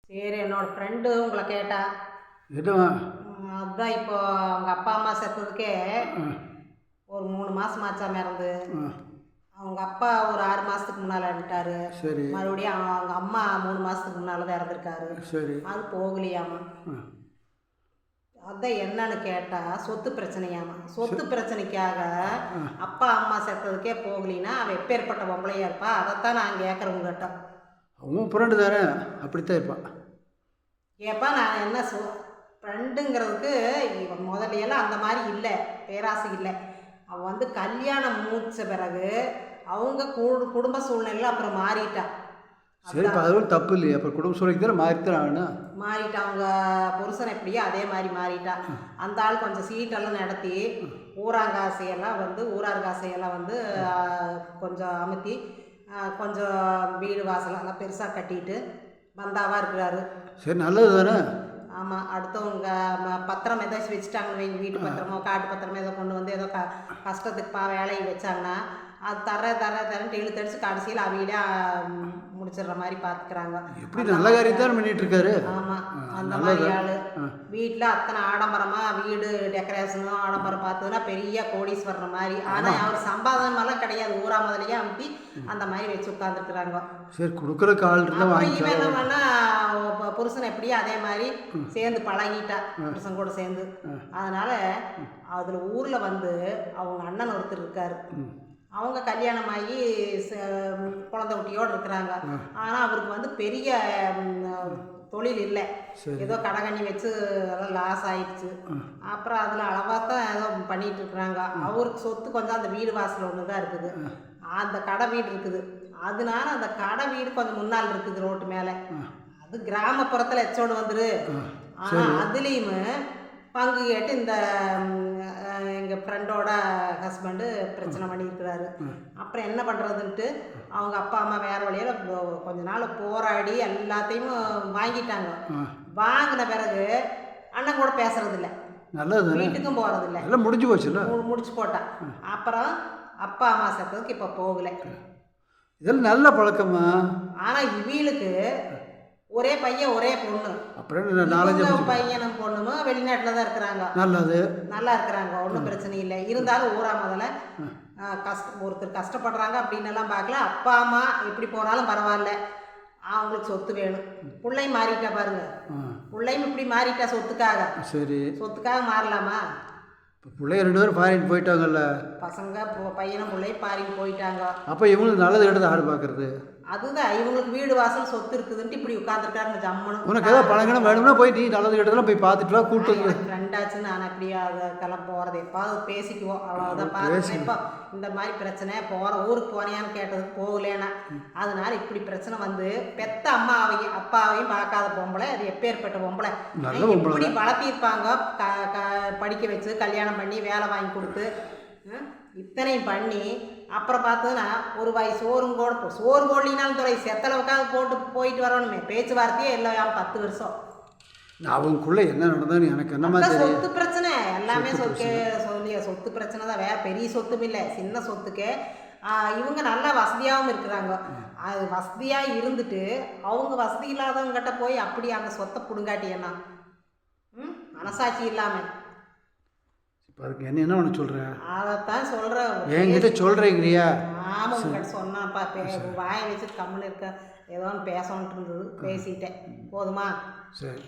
சரி, என்னோட ஃப்ரெண்டு உங்களை கேட்டா. என்னவா? அதுதான் இப்போ அவங்க அப்பா அம்மா செத்ததுக்கே ஒரு 3 மாதம் ஆச்சாம இறந்து. அவங்க அப்பா ஒரு 6 மாதத்துக்கு முன்னால் இறந்துட்டாரு. சரி. மறுபடியும் அவங்க அம்மா 3 மாதத்துக்கு முன்னால் தான் இறந்துருக்காரு. சரி. அது போகலையாமா. அதான் என்னன்னு கேட்டால் சொத்து பிரச்சனையாமா. சொத்து பிரச்சனைக்காக அப்பா அம்மா செத்ததுக்கே போகலின்னா அவன் எப்பேற்பட்ட பொம்பளையா இருப்பா? அதைத்தான் நான் கேட்குறவங்ககிட்ட. அவன் ஃப்ரெண்டு தானே, அப்படித்தான் இருப்பான். ஏப்பா நான் என்ன ஃப்ரெண்டுங்கிறதுக்கு இவன் முதலையெல்லாம் அந்த மாதிரி இல்லை, பேராசை இல்லை. அவன் வந்து கல்யாணம் முடிச்ச பிறகு அவங்க குடும்ப சூழ்நிலையில் அப்புறம் மாறிட்டா. சரிப்பா, அது ஒன்றும் தப்பு இல்லையா? அப்புறம் குடும்ப சூழ்நிலைக்கு தானே மாறித்தான் ஆகணும். மாறிட்டா. அவங்க புருஷன் எப்படியோ அதே மாதிரி மாறிட்டா. அந்த ஆள் கொஞ்சம் சீட்டெல்லாம் நடத்தி ஊரார் காசையெல்லாம் வந்து கொஞ்சம் அமுத்தி கொஞ்சம் வீடு வாசலெல்லாம் பெருசாக கட்டிட்டு பந்தாவாக இருக்கிறாரு. சரி, நல்லது தானே. ஆமாம். அடுத்தவங்க பத்திரம் ஏதாச்சும் வச்சுட்டாங்கன்னு வைங்க, வீட்டு பத்திரமோ காட்டு பத்திரமோ ஏதோ கொண்டு வந்து ஏதோ கஷ்டத்துக்கு வேலையை வச்சாங்கன்னா அது தரேன்ட்டு இழுத்தடிச்சு கடைசியில் அவங்களே முடிச்சிடுற மாதிரி பார்த்துக்கிறாங்க. எப்படி நல்ல காரியத்தான் பண்ணிட்டு இருக்காரு. ஆமாம், அந்த மாதிரி ஆள். வீட்டில் அத்தனை ஆடம்பரமாக வீடு டெக்கரேஷனும் ஆடம்பரம் பார்த்ததுன்னா பெரிய கோடீஸ்வரர் மாதிரி. ஆனால் அவர் சம்பாதனமெல்லாம் கிடையாது, ஊரா முதலையே அமுத்தி அந்த மாதிரி வச்சு உட்காந்துருக்குறாங்க. சரி, கொடுக்குறக்கு ஆள் இருந்தால் இவன் என்ன பண்ணால் புருஷன் எப்படியோ அதே மாதிரி சேர்ந்து பழகிட்டா புருஷன் கூட சேர்ந்து. அதனால் அதில் ஊரில் வந்து அவங்க அண்ணன் ஒருத்தர் இருக்கார். அவங்க கல்யாணம் ஆகி குழந்தை குட்டியோடு இருக்கிறாங்க. ஆனால் அவருக்கு வந்து பெரிய தொழில் இல்லை, ஏதோ கடகண்ணி வச்சு அதெல்லாம் லாஸ் ஆயிடுச்சு. அப்புறம் அதில் அளவாக தான் ஏதோ பண்ணிகிட்டு இருக்கிறாங்க. அவருக்கு சொத்து கொஞ்சம் அந்த வீடு வாசல் ஒன்று தான் இருக்குது, அந்த கடை வீடு இருக்குது. அதனால அந்த கடை வீடு கொஞ்சம் முன்னால் இருக்குது ரோட்டு மேலே. அது கிராமப்புறத்தில் எச்சோடு வந்துரு. ஆனால் அதுலேயுமே பங்கு கேட்டு இந்த எங்கள் ஃப்ரெண்டோட ஹஸ்பண்டு பிரச்சனை பண்ணியிருக்கிறாரு. அப்புறம் என்ன பண்ணுறதுன்ட்டு அவங்க அப்பா அம்மா வேறு வழியில் கொஞ்ச நாள் போராடி எல்லாத்தையும் வாங்கிட்டாங்க. வாங்கின பிறகு அண்ணன் கூட பேசுறதில்ல, நல்லது, வீட்டுக்கும் போகிறதில்ல, எல்லாம் முடிஞ்சு போச்சுல்ல, முடிச்சு போட்டான். அப்புறம் அப்பா அம்மா சேர்த்ததுக்கு இப்போ போகலை. இதெல்லாம் நல்ல பழக்கமா? ஆனால் இவளுக்கு ஒரே பையன் ஒரே பொண்ணு. அப்புறம் 4 பையனும் பொண்ணுமோ வெளிநாட்டில் தான் இருக்கிறாங்க. நல்லா இருக்கிறாங்க, ஒன்றும் பிரச்சனை இல்லை. இருந்தாலும் ஊரா முதல்ல ஒருத்தர் கஷ்டப்படுறாங்க அப்படின்னு எல்லாம் பார்க்கல. அப்பா அம்மா எப்படி போனாலும் பரவாயில்ல, அவங்களுக்கு சொத்து வேணும். பிள்ளையும் மாறிட்டா பாருங்க, பிள்ளையும் இப்படி மாறிட்டா சொத்துக்காக. சரி, சொத்துக்காக மாறலாமா? இப்போ பிள்ளைய 2 பேரும் ஃபாரின் போயிட்டாங்கல்ல, பசங்க பையனும் பிள்ளையும் ஃபாரின் போயிட்டாங்க. அப்போ இவங்களுக்கு நல்லது எடுத்து ஆடு பார்க்குறது. அதுதான் இவங்களுக்கு வீடு வாசல் சொத்து இருக்குதுன்ட்டு இப்படி உட்காந்துருக்காருங்க ஜம்முன்னு. உனக்கு ஏதாவது பணம் வேணும்னா போய் நீ நல்லது கெட்டதெல்லாம் போய் பார்த்துட்டு வா, கூப்பிட்டு ஃப்ரெண்டாச்சு. நான் அப்படியே அதெல்லாம் போகிறது எப்பாவது பேசிக்குவோம், அவ்வளோதான். பார்த்து இப்போ இந்த மாதிரி பிரச்சனை ஊருக்கு போனியான்னு கேட்டதுக்கு போகலேன்னா. அதனால இப்படி பிரச்சனை வந்து பெத்த அப்பாவையும் பார்க்காத பொம்பளை, அது எப்பேற்பட்ட பொம்பளை இப்படி வளர்த்திருப்பாங்க. படிக்க வச்சு கல்யாணம் பண்ணி வேலை வாங்கி கொடுத்து இத்தனையும் பண்ணி அப்புறம் பார்த்ததுன்னா ஒரு வாய் சோறு போடலினாலும் துறை செத்தளவுக்காக போயிட்டு வரணுமே. பேச்சுவார்த்தையே இல்லை 10 வருஷம். அவங்களுக்குள்ள என்ன நடந்தாலும் எனக்கு என்ன மாதிரி சொத்து பிரச்சனை எல்லாமே சொத்து பிரச்சனை தான், வேற பெரிய சொத்தும் இல்லை, சின்ன சொத்துக்கே. இவங்க நல்லா வசதியாகவும் இருக்கிறாங்க. அது வசதியாக இருந்துட்டு அவங்க வசதி இல்லாதவங்கிட்ட போய் அப்படி அந்த சொத்தை பிடுங்காட்டி என்ன மனசாட்சி இல்லாமல் அதுக்கு என்ன ஒன்று சொல்கிறேன்? அதைத்தான் சொல்கிறேன், என்கிட்ட சொல்கிறீங்கய்யா. ஆமாம், உங்கள்கிட்ட சொன்னாப்பா. வாயை வச்சு கம்முன்னு இருக்க, ஏதோ ஒன்று பேசணுன்ட்டு இருந்தது, பேசிட்டேன். போதுமா? சரி.